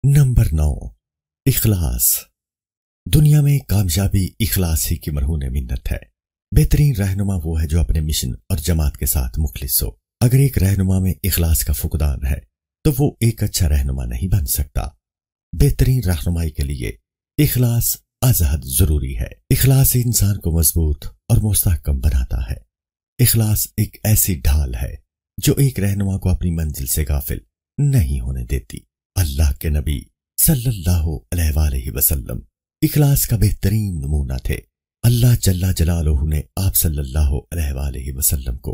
Number 9, इखलास। दुनिया में कामयाबी इखलास ही की मरहून मिन्नत है। बेहतरीन रहनुमा वो है जो अपने मिशन और जमात के साथ मुखलिस हो। अगर एक रहनुमा में इखलास का फुकदान है तो वो एक अच्छा रहनुमा नहीं बन सकता। बेहतरीन रहनुमाई के लिए इखलास अजहद जरूरी है। इखलास इंसान को मजबूत और मुस्तहकम बनाता है। इखलास एक ऐसी ढाल है जो एक रहनुमा को अपनी मंजिल से गाफिल नहीं होने देती। अल्लाह के नबी सल्लल्लाहु अलैहि वसल्लम इखलास का बेहतरीन नमूना थे। अल्लाह जल्ला जलालुहु ने आप सल्लल्लाहु अलैहि वसल्लम को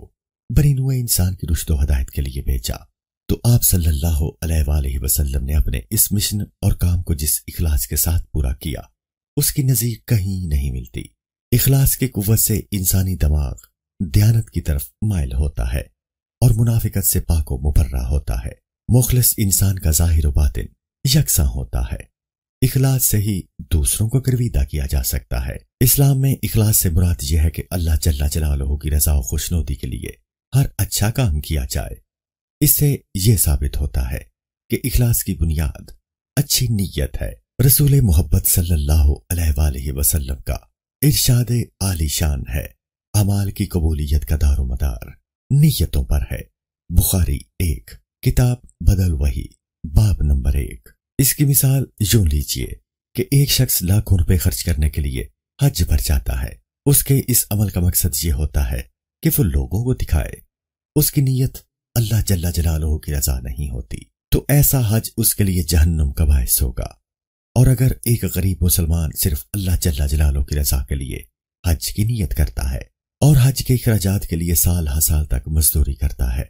बरीनुए इंसान की रुश्द हदायत के लिए भेजा, तो आप सल्लल्लाहु अलैहि वसल्लम ने अपने इस मिशन और काम को जिस इखलास के साथ पूरा किया उसकी नजीर कहीं नहीं मिलती। इखलास की कुव्वत से इंसानी दिमाग दयानत की तरफ माइल होता है और मुनाफिकत से पाको मुबर्रा होता है। मुखलिस इंसान का जाहिर व बातिन यकसां होता है। इखलास से ही दूसरों को गर्विदा किया जा सकता है। इस्लाम में इखलास से मुराद यह है कि अल्लाह जल्ला जलालुहु की रज़ा व खुशनुदी के लिए हर अच्छा काम किया जाए। इससे यह साबित होता है कि इखलास की बुनियाद अच्छी नीयत है। रसूल मोहब्बत सल्लल्लाहु अलैहि वसल्लम का इरशाद आलीशान है, अमाल की कबूलियत का दारोमदार नीयतों पर है। बुखारी 1 किताब बदल वही बाब नंबर 1। इसकी मिसाल यूं लीजिए कि एक शख्स लाखों रुपए खर्च करने के लिए हज पर जाता है। उसके इस अमल का मकसद ये होता है कि वो लोगों को दिखाए। उसकी नीयत अल्लाह जल्ला जलालुहु की रजा नहीं होती, तो ऐसा हज उसके लिए जहन्नुम का बायस होगा। और अगर एक गरीब मुसलमान सिर्फ अल्लाह जल्ला जलालुहु की रजा के लिए हज की नीयत करता है और हज के इखराजात के लिए साल हर साल तक मजदूरी करता है,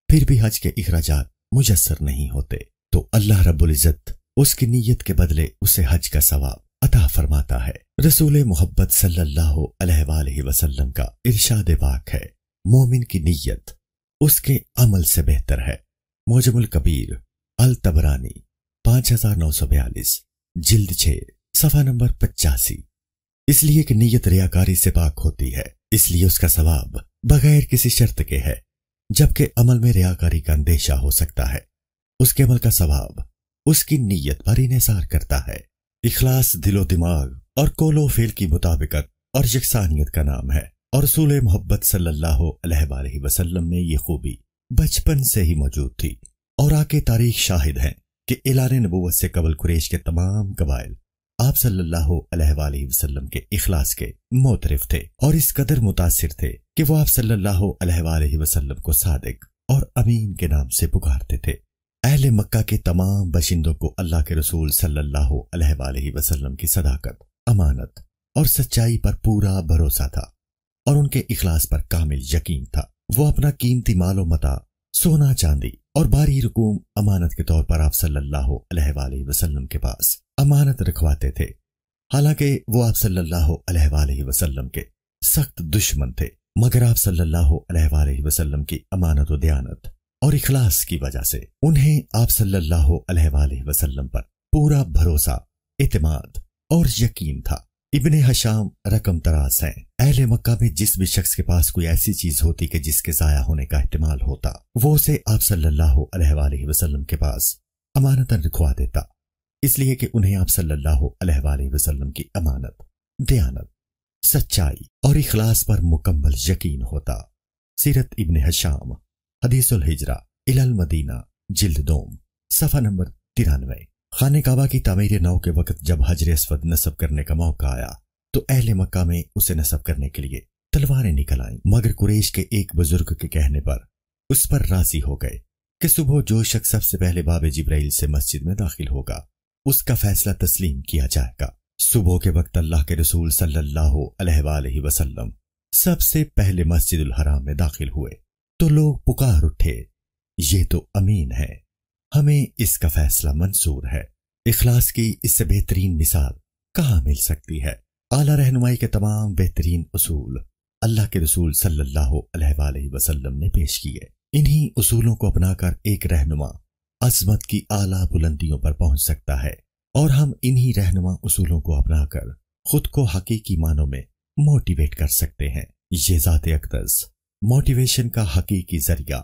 फिर भी हज के इखराजात मुयस्सर नहीं होते, तो अल्लाह रब्बुल इज्जत उसकी नीयत के बदले उसे हज का सवाब अता फरमाता है। रसूल मोहब्बत सल्लल्लाहु अलैहि वसल्लम का इरशाद पाक है, मोमिन की नीयत उसके अमल से बेहतर है। मोजमुल कबीर अल तबरानी 5942 जिल्द 6 सफा नंबर 85। इसलिए कि नीयत रियाकारी से पाक होती है, इसलिए उसका सवाब बगैर किसी शर्त के है, जबकि अमल में रियाकारी का अंदेशा हो सकता है। उसके अमल का सवाब उसकी नीयत पर इन्हिसार करता है। इखलास दिलो दिमाग और कोलो फेल की मुताबिकत और यकसानियत का नाम है, और रसूल मोहब्बत सल्लल्लाहु अलैहि वसल्लम में ये खूबी बचपन से ही मौजूद थी। और आके तारीख शाहिद है कि एलान नबूवत से कबल कुरैश के तमाम कबाइल आप सल्लल्लाहु अलैहि वसल्लम के इखलास के मोतरिफ थे और इस कदर मुतासिर थे कि वो आप सल्लल्लाहु अलैहि वसल्लम को सादिक और अमीन के नाम से पुकारते थे। अहले मक्का के तमाम बशिंदों को अल्लाह के रसूल सल्लल्लाहु अलैहि वसल्लम की सदाकत, अमानत और सच्चाई पर पूरा भरोसा था और उनके इखलास पर कामिल यकीन था। वो अपना कीमती मालो मता, सोना चांदी और भारी रकूम अमानत के तौर पर आप सल्लल्लाहु अलैहि वसल्लम के पास अमानत रखवाते थे। हालांकि वो आप सल्लल्लाहु अलैहि वसल्लम के सख्त दुश्मन थे, मगर आप सल्लल्लाहु अलैहि वसल्लम की अमानत व दयानत और इखलास की वजह से उन्हें आप सल्लल्लाहु अलैहि वसल्लम पर पूरा भरोसा, इत्मीनान और यकीन था। इब्ने हशाम रकम तराज हैं। अहले मक्का में जिस भी शख्स के पास कोई ऐसी चीज होती कि जिसके जाया होने का एहतिमाल होता, वो उसे आप सल्लल्लाहु अलैहि वसल्लम के पास अमानतन रखवा देता, इसलिए कि उन्हें आप सल्लल्लाहु अलैहि वसल्लम की अमानत, दयानत, सच्चाई और इखलास पर मुकम्मल यकीन होता। सीरत इब्ने हशाम हदीसुल हिजरा इलल मदीना जिल्द 2 सफा नंबर 93। खाने काबा की तामीर नौ के वक्त जब हजर अस्वद नस्ब करने का मौका आया तो अहले मक्का में उसे नस्ब करने के लिए तलवारें निकल आईं, मगर कुरैश के एक बुजुर्ग के कहने पर उस पर राजी हो गए कि सुबह जो शख्स सबसे पहले बाब जिब्राइल से मस्जिद में दाखिल होगा उसका फैसला तस्लीम किया जाएगा। सुबह के वक्त अल्लाह के रसूल सल्लल्लाहु अलैहि वसल्लम सबसे पहले मस्जिदुल हराम में दाखिल हुए तो लोग पुकार उठे, ये तो अमीन है, हमें इसका फैसला मंसूर है। इखलास की इससे बेहतरीन मिसाल कहाँ मिल सकती है। आला रहनुमाई के तमाम बेहतरीन उसूल अल्लाह के रसूल सल्लल्लाहु अलैहि वसल्लम ने पेश किए। इन्हीं उसूलों को अपनाकर एक रहनुमा अज़मत की आला बुलंदियों पर पहुंच सकता है, और हम इन्हीं रहनुमा उसूलों को अपनाकर खुद को हकीकी मानों में मोटिवेट कर सकते हैं। ये ज़ाते अक़दस मोटिवेशन का हकीकी जरिया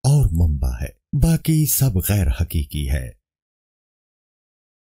और मंबा है, बाकी सब गैर हकीकी है।